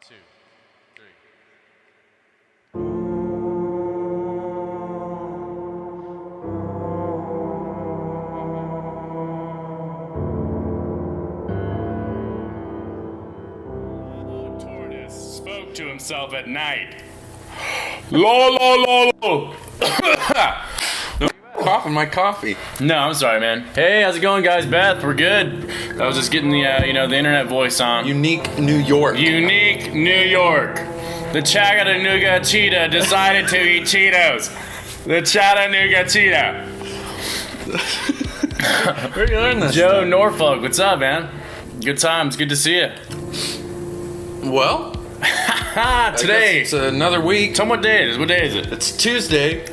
2, 3. Tortoise spoke to himself at night. Lo. Coughing my coffee. No, I'm sorry, man. Hey, how's it going, guys? Beth, we're good. I was just getting the, the internet voice on. Unique New York. Unique New York. The Chattanooga cheetah decided to eat Cheetos. The Chattanooga cheetah. Where you learn this? Joe Norfolk, what's up, man? Good times. Good to see you. Well, Today. it's another week. Tell me what day it is. What day is it? It's Tuesday.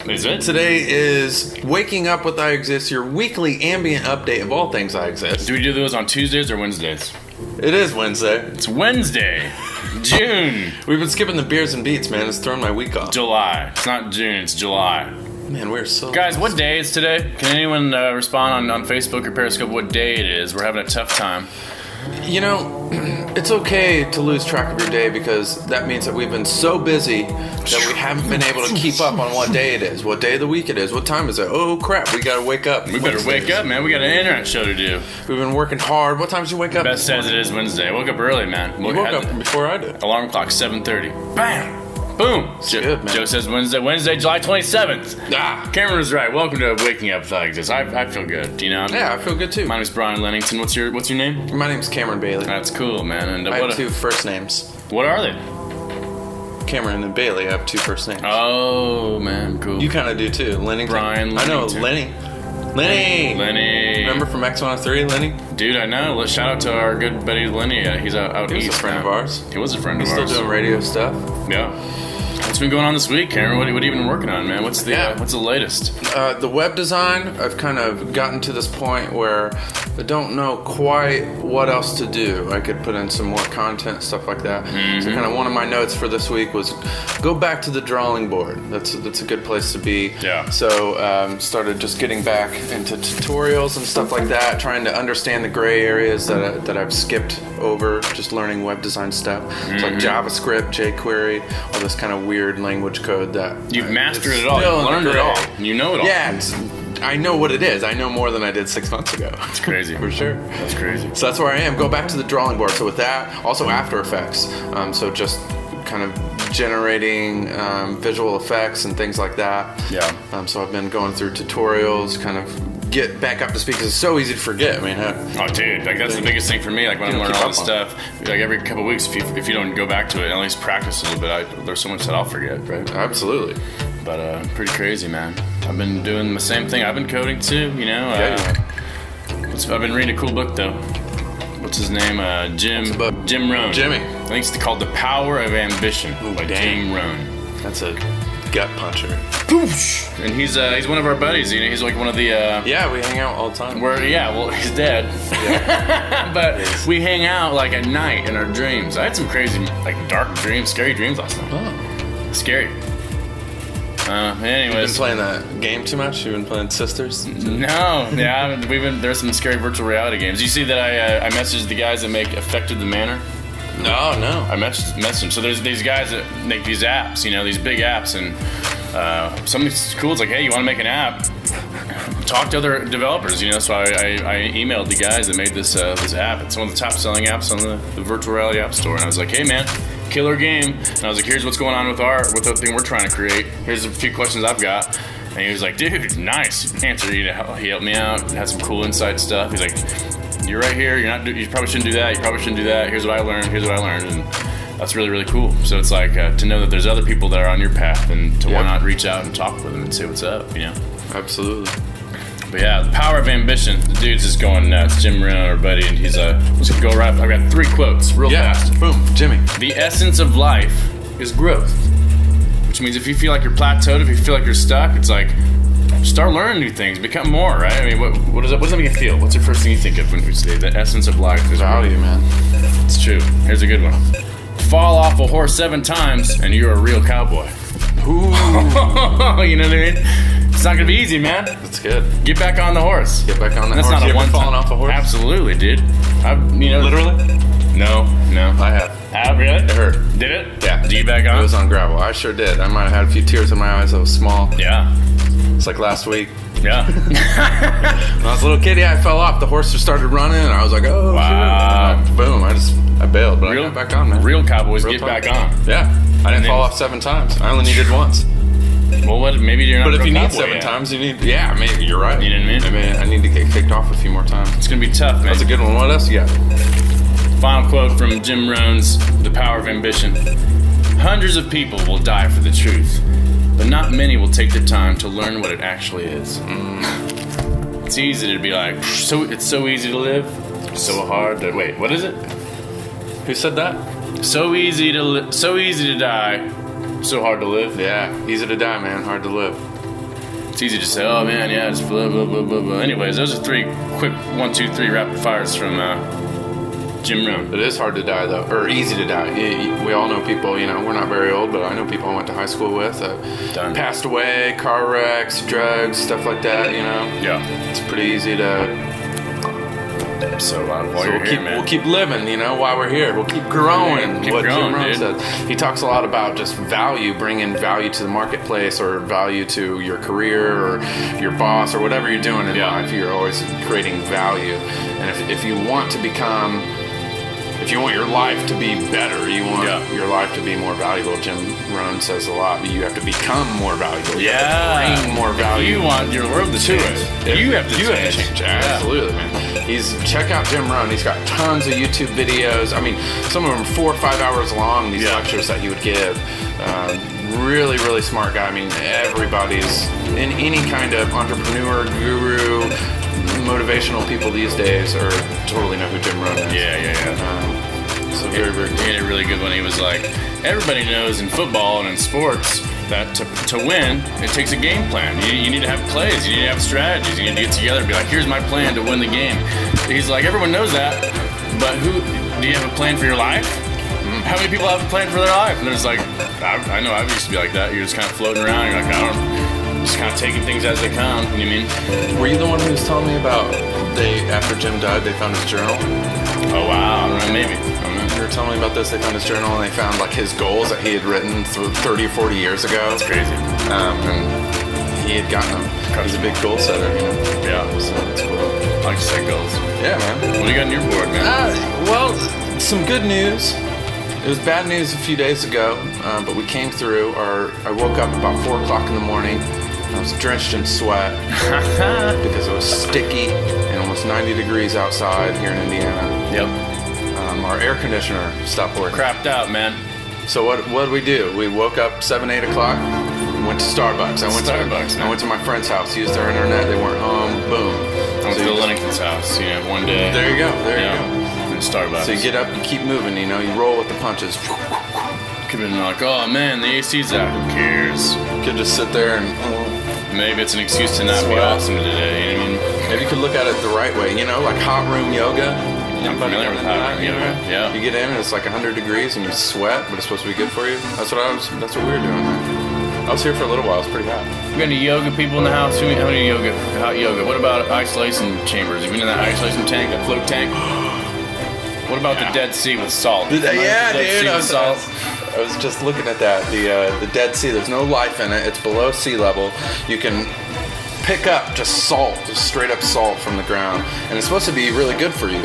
Is it? Today is Waking Up with I Exist, your weekly ambient update of all things I Exist. Do we do those on Tuesdays or Wednesdays? It is Wednesday. It's Wednesday. June. We've been skipping the beers and beats, man. It's thrown my week off. July. It's not June, it's July. Man, we're so... Guys, what day is today? Can anyone respond on Facebook or Periscope what day it is? We're having a tough time. You know, it's okay to lose track of your day because that means that we've been so busy that we haven't been able to keep up on what day it is, what day of the week it is, what time is it. Oh, crap, we gotta wake up. We better wake up, man. We got an internet show to do. We've been working hard. What time did you wake up? Best says it is Wednesday. I woke up early, man. You woke up before I did. Alarm clock, 7:30. Bam! Boom! Good, man. Joe says Wednesday, July 27th. Ah. Cameron was right. Welcome to Waking Up with I Exist. I feel good. Do you know? Yeah, I feel good too. My name's Brian Lennington. What's your name? My name's Cameron Bailey. That's cool, man. And I have two first names. What are they? Cameron and Bailey. I have two first names. Oh, man, cool. You kind of do too. Lennington. Brian I know, Lennington. Lenny. Remember from X103, Lenny? Dude, I know. Let's shout out to our good buddy Lenny. He's out He was east a friend now. of ours. He was a friend He's of still ours. doing radio stuff. Yeah. What's been going on this week, Cameron? What have you been working on, man? What's the Yeah. what's the latest? The web design, I've kind of gotten to this point where I don't know quite what else to do. I could put in some more content, stuff like that. So kind of one of my notes for this week was go back to the drawing board. That's a good place to be. Yeah. So started just getting back into tutorials and stuff like that, trying to understand the gray areas that I've skipped over, just learning web design stuff. It's like JavaScript, jQuery, all this kind of weird language code that You've mastered is it all. still You've in the learned it gray. all. You know it all. Yeah, I know what it is. I know more than I did 6 months ago. It's crazy. For sure. That's crazy. So that's where I am. Go back to the drawing board. So with that, also After Effects. So just kind of generating visual effects and things like that. Yeah. So I've been going through tutorials, kind of get back up to speed because it's so easy to forget. I mean, Oh, dude, like that's the biggest thing for me. Like when I'm You don't learning all keep this up on stuff, like every couple of weeks, if you don't go back to it, at least practice a little bit. There's so much that I'll forget, right? absolutely. But pretty crazy, man. I've been doing the same thing. I've been coding too, you know. I've been reading a cool book though. What's his name? Jim Rohn. Jimmy. I think it's called The Power of Ambition by dang. Jim Rohn. That's a gut puncher. And he's one of our buddies. You know, he's like one of the. Yeah, we hang out all the time. He's dead. But we hang out like at night in our dreams. I had some crazy, like dark dreams, scary dreams last night. Oh. Scary. You've been Anyways. playing that game too much? You've been playing Sisters? No, yeah, there's some scary virtual reality games. You see that I messaged the guys that make Affected the Manor? No. I messaged them. So there's these guys that make these apps, you know, these big apps, and something's cool. It's like, hey, you want to make an app? Talk to other developers, you know. So I emailed the guys that made this app. It's one of the top selling apps on the virtual reality app store. And I was like, hey, man, killer game. And I was like, here's what's going on with the thing we're trying to create. Here's a few questions I've got. And he was like, dude, nice answer. He helped me out. Had some cool inside stuff. He's like, you're right here. You probably shouldn't do that. You probably shouldn't do that. Here's what I learned. And that's really, really cool. So it's like to know that there's other people that are on your path, and to why not reach out and talk with them and say what's up, you know? Absolutely. But yeah, The Power of Ambition. The dude's just going nuts. Jim Rohn, our buddy, and he's let's go right. I've got 3 quotes real fast. Boom, Jimmy. The essence of life is growth, which means if you feel like you're plateaued, if you feel like you're stuck, it's like start learning new things, become more, right? I mean, what does that make you feel? What's the first thing you think of when we say the essence of life is Value, man. It's true. Here's a good one. Fall off a horse 7 times and you're a real cowboy. Ooh. You know what I mean? It's not gonna be easy, man. That's good. Get back on the horse. Get back on that That's horse. not You a ever one fallen off a horse? Absolutely, dude. Literally? No. I have. Really? It hurt. Did it? Yeah. Did you get back It on? was on gravel. I sure did. I might have had a few tears in my eyes. I was small. Yeah. It's like last week. Yeah. When I was a little kid, I fell off. The horse just started running, and I was like, oh, Wow. shoot. Boom. I bailed, but I got back on, man. Real cowboys Real get talk. back on. Yeah. I didn't fall off 7 times. I only needed once. Well, maybe you're not. But a if real you need cowboy 7 yet. times, you need. Yeah, maybe you're right. You know what I mean? I need to get kicked off a few more times. It's gonna be tough, man. That's a good one. What else you got? Final quote from Jim Rohn's The Power of Ambition. Hundreds of people will die for the truth, but not many will take the time to learn what it actually is. It's easy to be like, it's so easy to live, so hard to wait. What is it? Who said that? So easy to die, so hard to live. Yeah, easy to die, man. Hard to live. It's easy to say, oh man, yeah, it's blah blah blah blah blah. Anyways, those are 3 quick 1, 2, 3 rapid fires from Jim Rohn. It is hard to die, though, or easy to die. We all know people, we're not very old, but I know people I went to high school with Done. passed away, car wrecks, drugs, stuff like that, Yeah. It's pretty easy to... So while you're we'll here, keep, man. we'll keep living, while we're here. We'll keep growing. Keep what growing, Jim Rohn dude. says. He talks a lot about just value, bringing value to the marketplace or value to your career or your boss or whatever you're doing in Yeah. life. You're always creating value. And if you want to become... If you want your life to be better, you want your life to be more valuable. Jim Rohn says a lot, but you have to become more valuable. You have to bring more value. If you want your world to change, you have to change. Absolutely, man. Check out Jim Rohn. He's got tons of YouTube videos. I mean, some of them 4 or 5 hours long. These lectures that he would give. Really, really smart guy. I mean, everybody's in any kind of entrepreneur, guru, motivational people these days are totally know who Jim Rohn is. Yeah. So very, very cool. He had a really good one. He was like, everybody knows in football and in sports that to win, it takes a game plan. You need to have plays. You need to have strategies. You need to get together and be like, here's my plan to win the game. He's like, everyone knows that, but do you have a plan for your life? How many people have a plan for their life? And there's like, I know I used to be like that. You're just kind of floating around. You're like, just kind of taking things as they come. You know what I mean? Were you the one who was telling me about after Jim died, they found his journal? Oh, wow. I don't know, maybe. You were telling me about this. They found his journal and they found like his goals that he had written 30 or 40 years ago. That's crazy. And he had gotten them. He's a big goal setter, Yeah. So that's cool. I like to set goals. Yeah, man. What do you got on your board, man? Well, some good news. It was bad news a few days ago, but we came through. I woke up about 4 o'clock in the morning. I was drenched in sweat because it was sticky and almost 90 degrees outside here in Indiana. Yep. Our air conditioner stopped working. Crapped out, man. So what did we do? We woke up 7, 8 o'clock, went to Starbucks. I went to my friend's house, used their internet. They weren't home. Boom. I went to the Linnington's house, one day. There you go. There you go. In Starbucks. So you get up, you keep moving. You roll with the punches. Could have been like, oh man, the AC's out. Who cares? You could just sit there and. Maybe it's an excuse to not be Sweat. awesome today. You know what I mean? Maybe you could look at it the right way. Like hot room yoga. I'm familiar with hot room yoga. Yeah. You get in and it's like 100 degrees and you sweat, but it's supposed to be good for you. That's what we were doing. I was here for a little while. It's pretty hot. We got any yoga people in the house? How many hot yoga? What about isolation chambers? Have you been in that isolation tank, that float tank? What about the Dead Sea with salt? Yeah, Dead dude. Sea with salt? I was just looking at that. The Dead Sea. There's no life in it. It's below sea level. You can pick up just salt, just straight up salt from the ground, and it's supposed to be really good for you,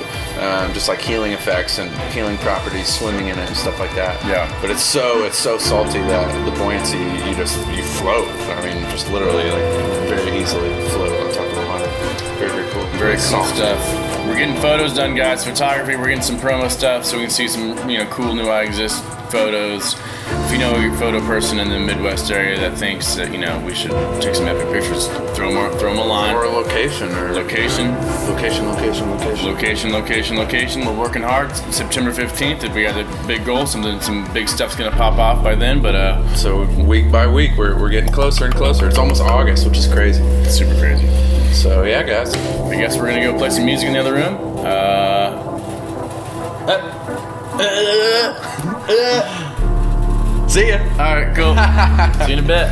just like healing effects and healing properties, swimming in it and stuff like that. Yeah. But it's so salty that the buoyancy, you float. I mean, just literally like very easily float on top of the water. Very, very cool. Very cool stuff. We're getting photos done, guys. Photography. We're getting some promo stuff so we can see some cool new I Exist photos. If you know a photo person in the Midwest area that thinks that we should take some epic pictures, throw them a line. Or a location. Location. We're working hard. September 15th. We got a big goal. Some big stuff's gonna pop off by then. But so week by week, we're getting closer and closer. It's almost August, which is crazy. It's super crazy. So yeah, guys. I guess we're gonna go play some music in the other room. See ya. All right, cool. See you in a bit.